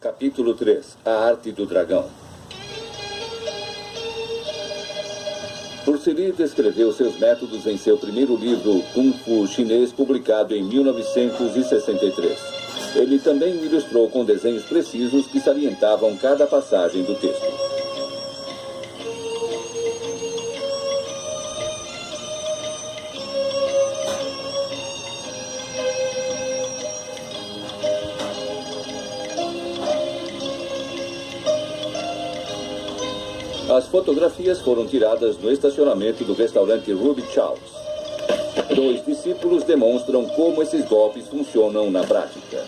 Capítulo 3. A Arte do Dragão. Bruce Lee descreveu seus métodos em seu primeiro livro, Kung Fu Chinês, publicado em 1963. Ele também o ilustrou com desenhos precisos que salientavam cada passagem do texto. As fotografias foram tiradas no estacionamento do restaurante Ruby Charles. 2 discípulos demonstram como esses golpes funcionam na prática.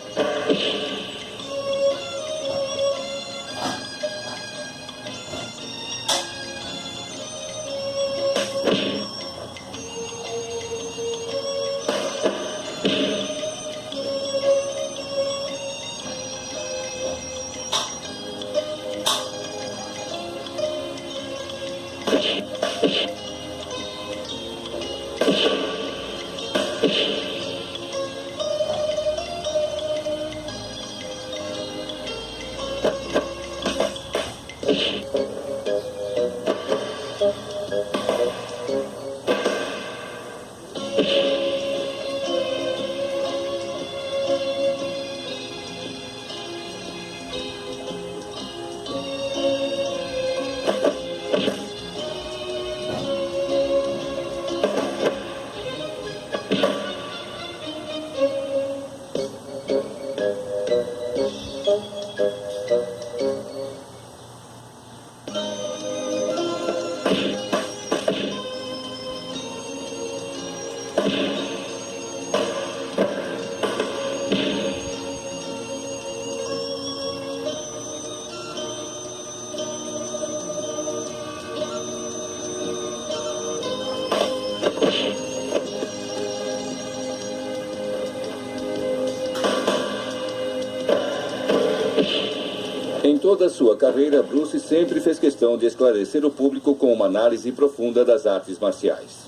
Em toda a sua carreira, Bruce sempre fez questão de esclarecer o público com uma análise profunda das artes marciais.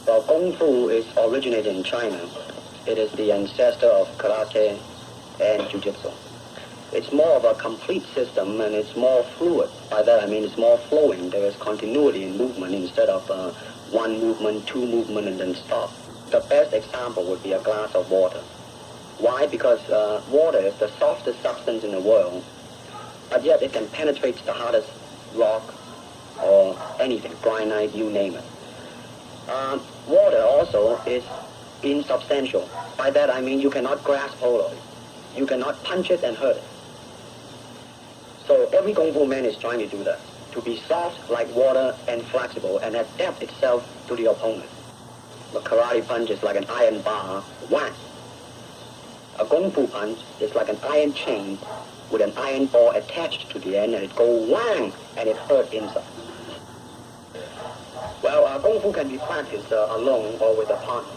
Well, Kung Fu is originated in China. It is the ancestor of karate and jiu-jitsu. It's more of a complete system and it's more fluid. By that I mean it's more flowing. There is continuity in movement instead of one movement, two movement, and then stop. The best example would be a glass of water. Why? Because water is the softest substance in the world, but yet it can penetrate the hardest rock or anything, granite, you name it. Water also is insubstantial. By that I mean you cannot grasp hold of it. You cannot punch it and hurt it. So every Kung Fu man is trying to do that, to be soft like water and flexible and adapt itself to the opponent. The karate punch is like an iron bar, whack. A Kung Fu punch is like an iron chain with an iron ball attached to the end, and it goes whang, and it hurts inside. Well, Kung Fu can be practiced alone or with a partner.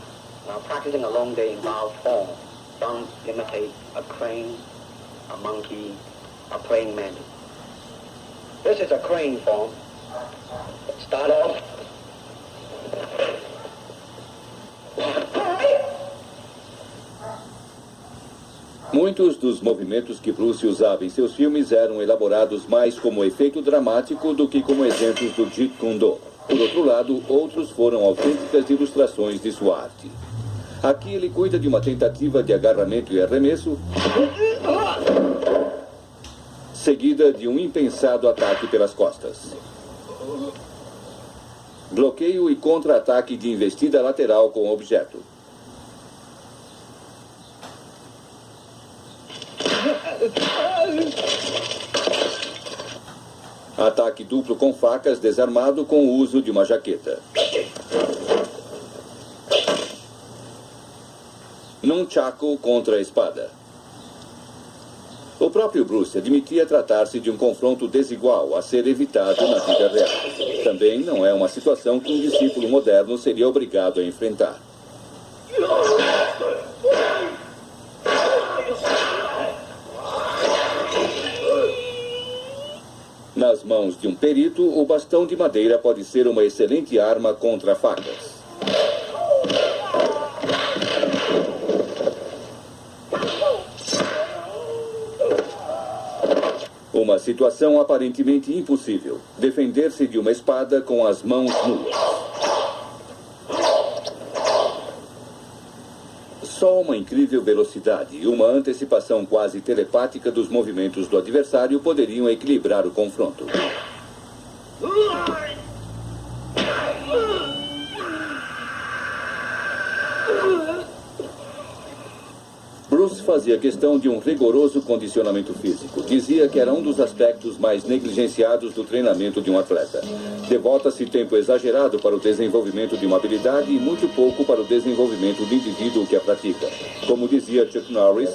Practicing alone, they involve form. Some imitate a crane, a monkey, a praying mantis. This is a crane form. Start off. Muitos dos movimentos que Bruce usava em seus filmes eram elaborados mais como efeito dramático do que como exemplos do Jeet Kune Do. Por outro lado, outros foram autênticas ilustrações de sua arte. Aqui ele cuida de uma tentativa de agarramento e arremesso, seguida de um impensado ataque pelas costas. Bloqueio e contra-ataque de investida lateral com o objeto. Ataque duplo com facas desarmado com o uso de uma jaqueta. Nunchaku contra a espada. O próprio Bruce admitia tratar-se de um confronto desigual a ser evitado na vida real. Também não é uma situação que um discípulo moderno seria obrigado a enfrentar. Nas mãos de um perito, o bastão de madeira pode ser uma excelente arma contra facas. Uma situação aparentemente impossível. Defender-se de uma espada com as mãos nuas. Só uma incrível velocidade e uma antecipação quase telepática dos movimentos do adversário poderiam equilibrar o confronto. Bruce fazia questão de um rigoroso condicionamento físico. Dizia que era um dos aspectos mais negligenciados do treinamento de um atleta. Devota-se tempo exagerado para o desenvolvimento de uma habilidade e muito pouco para o desenvolvimento do indivíduo que a pratica. Como dizia Chuck Norris,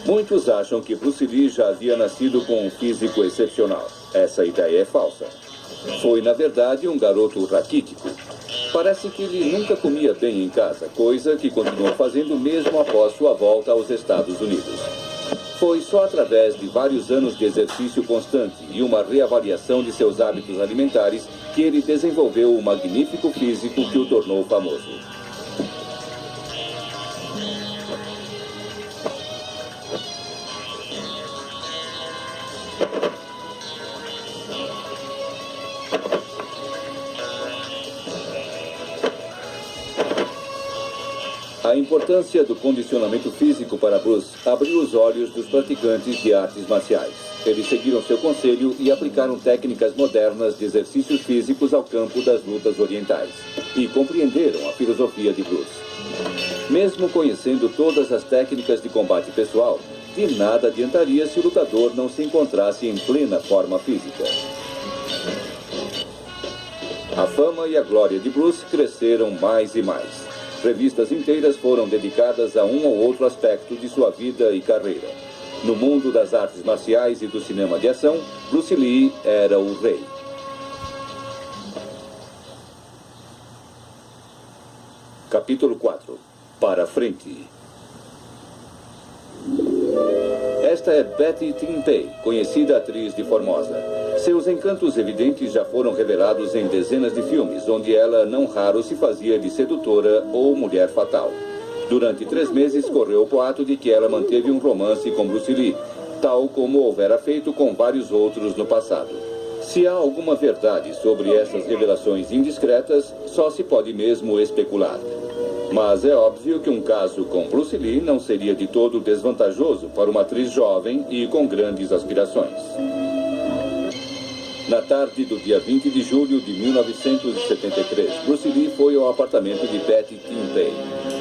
muitos acham que Bruce Lee já havia nascido com um físico excepcional. Essa ideia é falsa. Foi, na verdade, um garoto raquítico. Parece que ele nunca comia bem em casa, coisa que continuou fazendo mesmo após sua volta aos Estados Unidos. Foi só através de vários anos de exercício constante e uma reavaliação de seus hábitos alimentares que ele desenvolveu o magnífico físico que o tornou famoso. A importância do condicionamento físico para Bruce abriu os olhos dos praticantes de artes marciais. Eles seguiram seu conselho e aplicaram técnicas modernas de exercícios físicos ao campo das lutas orientais. E compreenderam a filosofia de Bruce. Mesmo conhecendo todas as técnicas de combate pessoal, de nada adiantaria se o lutador não se encontrasse em plena forma física. A fama e a glória de Bruce cresceram mais e mais. Revistas inteiras foram dedicadas a um ou outro aspecto de sua vida e carreira. No mundo das artes marciais e do cinema de ação, Bruce Lee era o rei. Capítulo 4. Para frente. Esta é Betty Timpei, conhecida atriz de Formosa. Seus encantos evidentes já foram revelados em dezenas de filmes, onde ela não raro se fazia de sedutora ou mulher fatal. Durante 3 meses correu o boato de que ela manteve um romance com Bruce Lee, tal como houvera feito com vários outros no passado. Se há alguma verdade sobre essas revelações indiscretas, só se pode mesmo especular. Mas é óbvio que um caso com Bruce Lee não seria de todo desvantajoso para uma atriz jovem e com grandes aspirações. Na tarde do dia 20 de julho de 1973, Bruce Lee foi ao apartamento de Betty Timpei.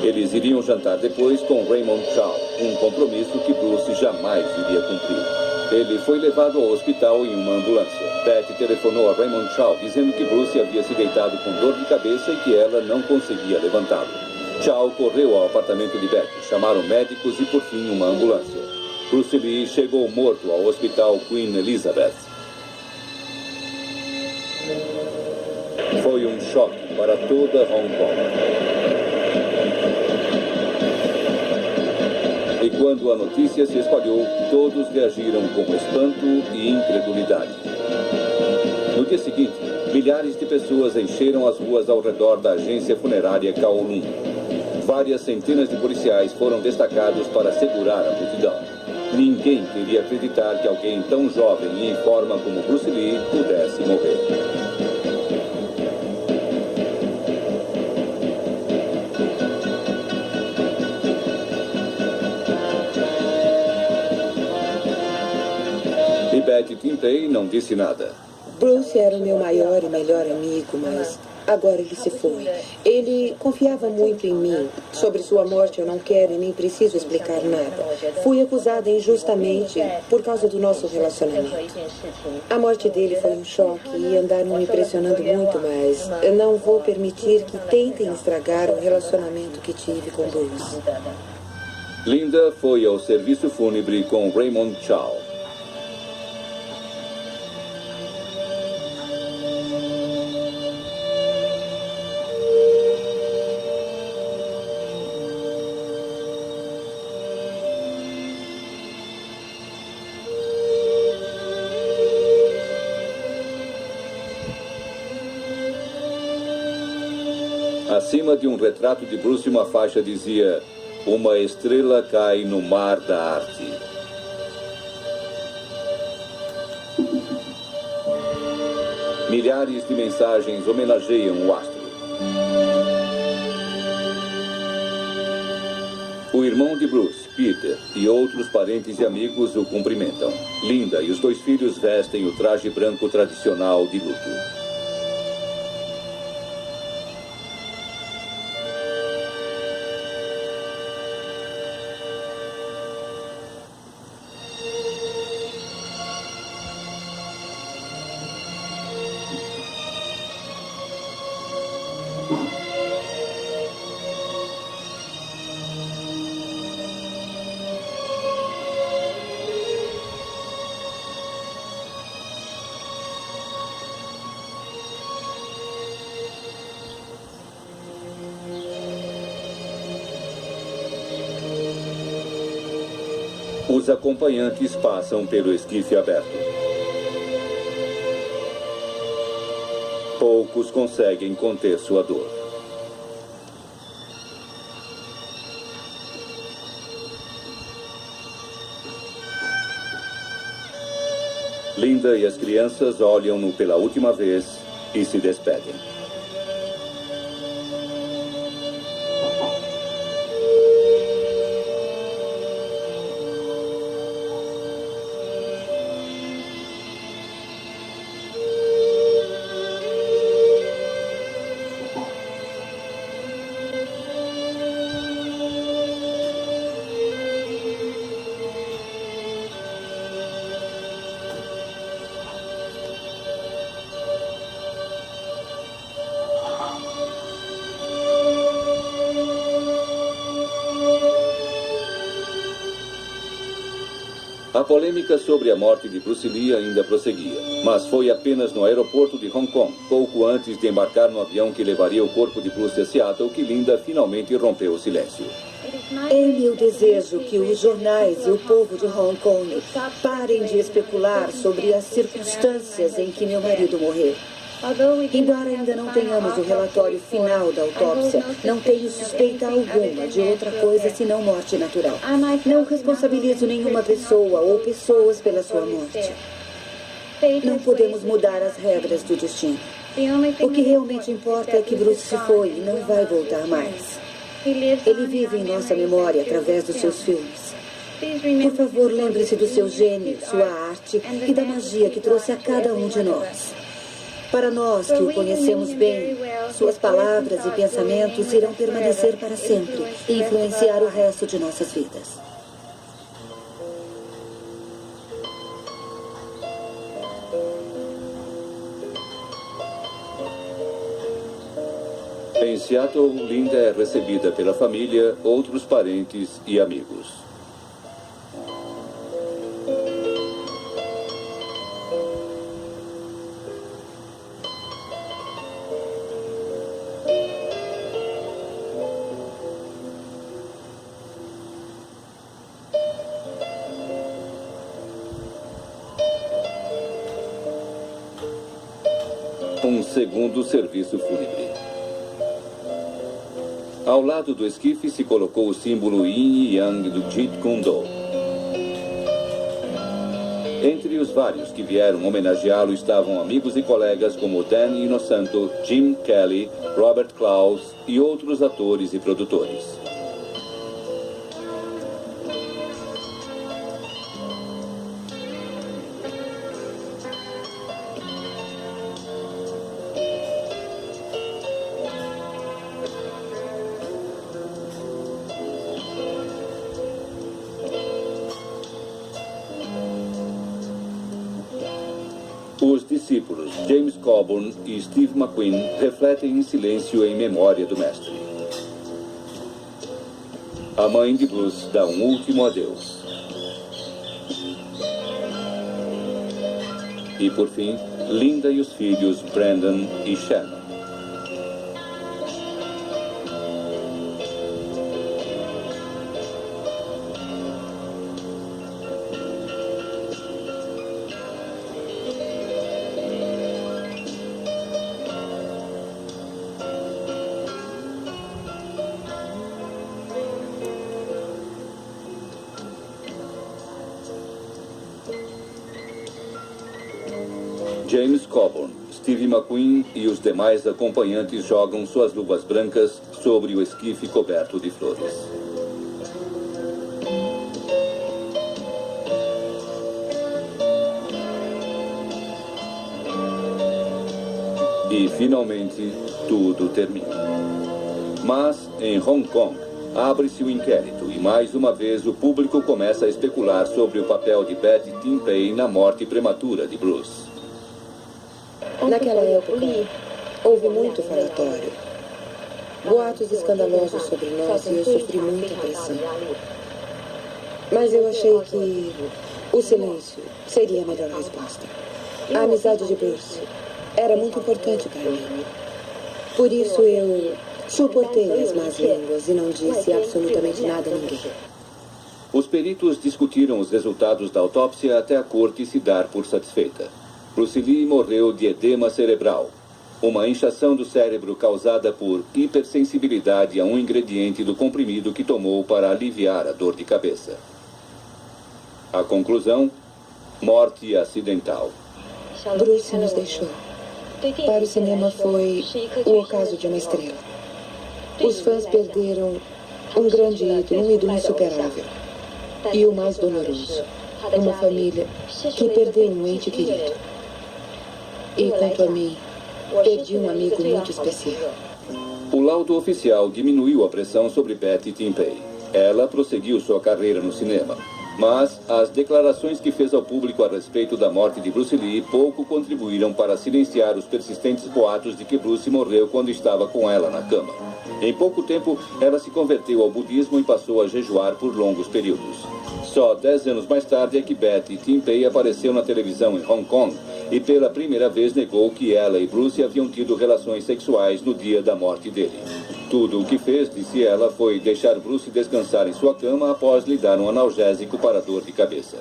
Eles iriam jantar depois com Raymond Chow, um compromisso que Bruce jamais iria cumprir. Ele foi levado ao hospital em uma ambulância. Betty telefonou a Raymond Chow dizendo que Bruce havia se deitado com dor de cabeça e que ela não conseguia levantá-lo. Chow correu ao apartamento de Betty, chamaram médicos e, por fim, uma ambulância. Bruce Lee chegou morto ao hospital Queen Elizabeth. Foi um choque para toda Hong Kong. E quando a notícia se espalhou, todos reagiram com espanto e incredulidade. No dia seguinte, milhares de pessoas encheram as ruas ao redor da agência funerária Kowloon. Várias centenas de policiais foram destacados para segurar a multidão. Ninguém queria acreditar que alguém tão jovem e em forma como Bruce Lee pudesse morrer. E Betty Timpei não disse nada. Bruce era o meu maior e melhor amigo, mas agora ele se foi. Ele confiava muito em mim. Sobre sua morte eu não quero e nem preciso explicar nada. Fui acusada injustamente por causa do nosso relacionamento. A morte dele foi um choque e andaram me pressionando muito, mas eu não vou permitir que tentem estragar o relacionamento que tive com Bruce. Linda foi ao serviço fúnebre com Raymond Chow. Acima de um retrato de Bruce, uma faixa dizia: "Uma estrela cai no mar da arte." Milhares de mensagens homenageiam o astro. O irmão de Bruce, Peter, e outros parentes e amigos o cumprimentam. Linda e os 2 filhos vestem o traje branco tradicional de luto. Os acompanhantes passam pelo esquife aberto. Poucos conseguem conter sua dor. Linda e as crianças olham-no pela última vez e se despedem. A polêmica sobre a morte de Bruce Lee ainda prosseguia, mas foi apenas no aeroporto de Hong Kong, pouco antes de embarcar no avião que levaria o corpo de Bruce a Seattle, que Linda finalmente rompeu o silêncio. É meu desejo que os jornais e o povo de Hong Kong parem de especular sobre as circunstâncias em que meu marido morreu. Embora ainda não tenhamos o relatório final da autópsia, não tenho suspeita alguma de outra coisa senão morte natural. Não responsabilizo nenhuma pessoa ou pessoas pela sua morte. Não podemos mudar as regras do destino. O que realmente importa é que Bruce se foi e não vai voltar mais. Ele vive em nossa memória através dos seus filmes. Por favor, lembre-se do seu gênio, sua arte e da magia que trouxe a cada um de nós. Para nós que o conhecemos bem, suas palavras e pensamentos irão permanecer para sempre e influenciar o resto de nossas vidas. Em Seattle, Linda é recebida pela família, outros parentes e amigos. Um segundo serviço fúnebre. Ao lado do esquife se colocou o símbolo Yin e Yang do Jeet Kune Do. Entre os vários que vieram homenageá-lo estavam amigos e colegas como Dan Inosanto, Jim Kelly, Robert Klaus e outros atores e produtores. Os discípulos James Coburn e Steve McQueen refletem em silêncio em memória do mestre. A mãe de Bruce dá um último adeus. E por fim, Linda e os filhos Brandon e Shannon. James Coburn, Steve McQueen e os demais acompanhantes jogam suas luvas brancas sobre o esquife coberto de flores. E, finalmente, tudo termina. Mas, em Hong Kong, abre-se o inquérito e, mais uma vez, o público começa a especular sobre o papel de Betty Timpei na morte prematura de Bruce. Naquela época, houve muito falatório. Boatos escandalosos sobre nós e eu sofri muita pressão. Mas eu achei que o silêncio seria a melhor resposta. A amizade de Bruce era muito importante para mim. Por isso eu suportei as más línguas e não disse absolutamente nada a ninguém. Os peritos discutiram os resultados da autópsia até a corte se dar por satisfeita. Bruce Lee morreu de edema cerebral, uma inchação do cérebro causada por hipersensibilidade a um ingrediente do comprimido que tomou para aliviar a dor de cabeça. A conclusão: morte acidental. Bruce nos deixou. Para o cinema foi o ocaso de uma estrela. Os fãs perderam um grande ídolo, um ídolo insuperável. E o mais doloroso, uma família que perdeu um ente querido. E quanto a mim, perdi um amigo muito especial. O laudo oficial diminuiu a pressão sobre Betty Timpei. Ela prosseguiu sua carreira no cinema. Mas as declarações que fez ao público a respeito da morte de Bruce Lee pouco contribuíram para silenciar os persistentes boatos de que Bruce morreu quando estava com ela na cama. Em pouco tempo, ela se converteu ao budismo e passou a jejuar por longos períodos. Só 10 anos mais tarde é que Betty Timpei apareceu na televisão em Hong Kong e pela primeira vez negou que ela e Bruce haviam tido relações sexuais no dia da morte dele. Tudo o que fez, disse ela, foi deixar Bruce descansar em sua cama após lhe dar um analgésico para dor de cabeça.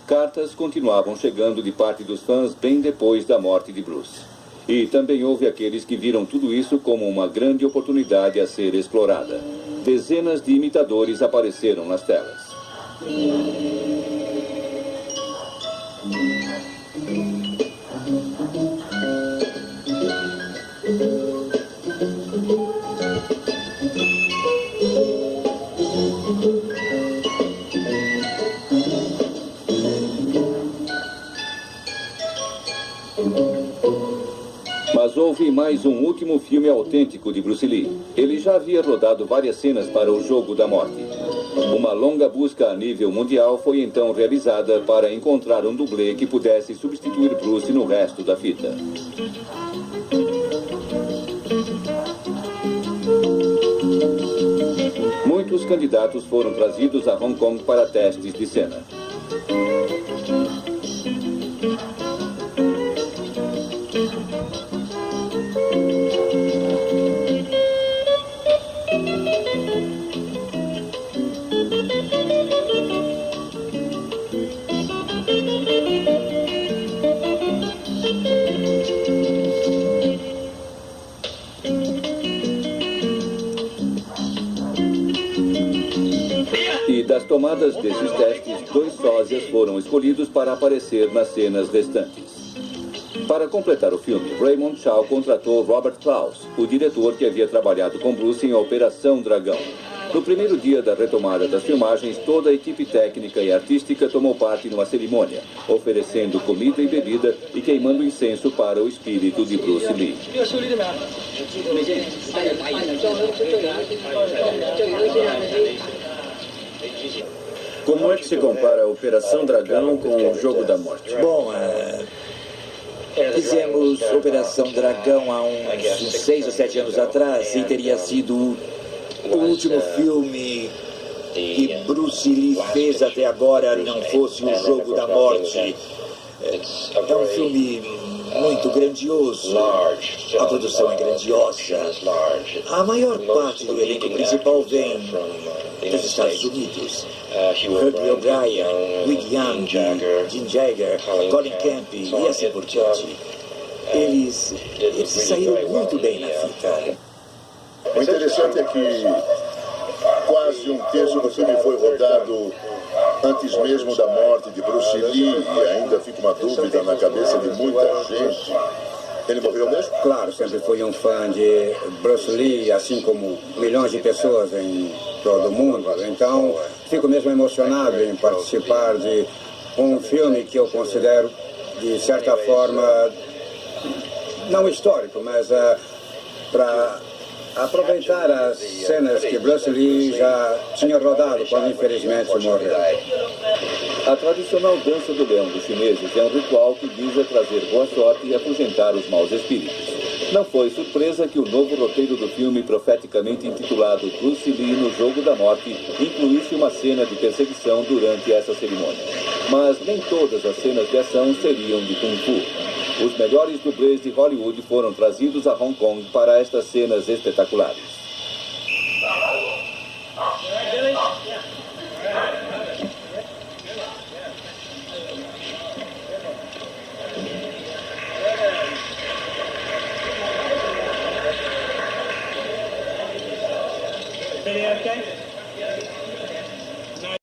Cartas continuavam chegando de parte dos fãs bem depois da morte de Bruce. E também houve aqueles que viram tudo isso como uma grande oportunidade a ser explorada. Dezenas de imitadores apareceram nas telas. Mas houve mais um último filme autêntico de Bruce Lee. Ele já havia rodado várias cenas para O Jogo da Morte. Uma longa busca a nível mundial foi então realizada para encontrar um dublê que pudesse substituir Bruce no resto da fita. Muitos candidatos foram trazidos a Hong Kong para testes de cena. E das tomadas desses testes, 2 sósias foram escolhidos para aparecer nas cenas restantes. Para completar o filme, Raymond Chow contratou Robert Klaus, o diretor que havia trabalhado com Bruce em Operação Dragão. No primeiro dia da retomada das filmagens, toda a equipe técnica e artística tomou parte numa cerimônia, oferecendo comida e bebida e queimando incenso para o espírito de Bruce Lee. Como é que se compara a Operação Dragão com o Jogo da Morte? Bom, fizemos Operação Dragão há uns 6 ou 7 anos atrás e teria sido o último filme que Bruce Lee fez até agora, não fosse O Jogo da Morte. É um filme muito grandioso, a produção é grandiosa. A maior parte do elenco principal vem dos Estados Unidos. Hugh O'Brien, Wig Young, Jim Jagger, Colin Camp e assim por diante. Eles saíram muito bem na fita. O interessante é que quase um terço do filme foi rodado Antes mesmo da morte de Bruce Lee, e ainda fica uma dúvida na cabeça de muita gente. Ele morreu mesmo? Claro, sempre fui um fã de Bruce Lee, assim como milhões de pessoas em todo o mundo. Então, fico mesmo emocionado em participar de um filme que eu considero, de certa forma, não histórico, mas para aproveitar as cenas que Bruce Lee já tinha rodado quando infelizmente morreu. A tradicional dança do leão dos chineses é um ritual que visa trazer boa sorte e afugentar os maus espíritos. Não foi surpresa que o novo roteiro do filme, profeticamente intitulado Bruce Lee no Jogo da Morte, incluísse uma cena de perseguição durante essa cerimônia. Mas nem todas as cenas de ação seriam de Kung Fu. Os melhores dublês de Hollywood foram trazidos a Hong Kong para estas cenas espetaculares. Okay?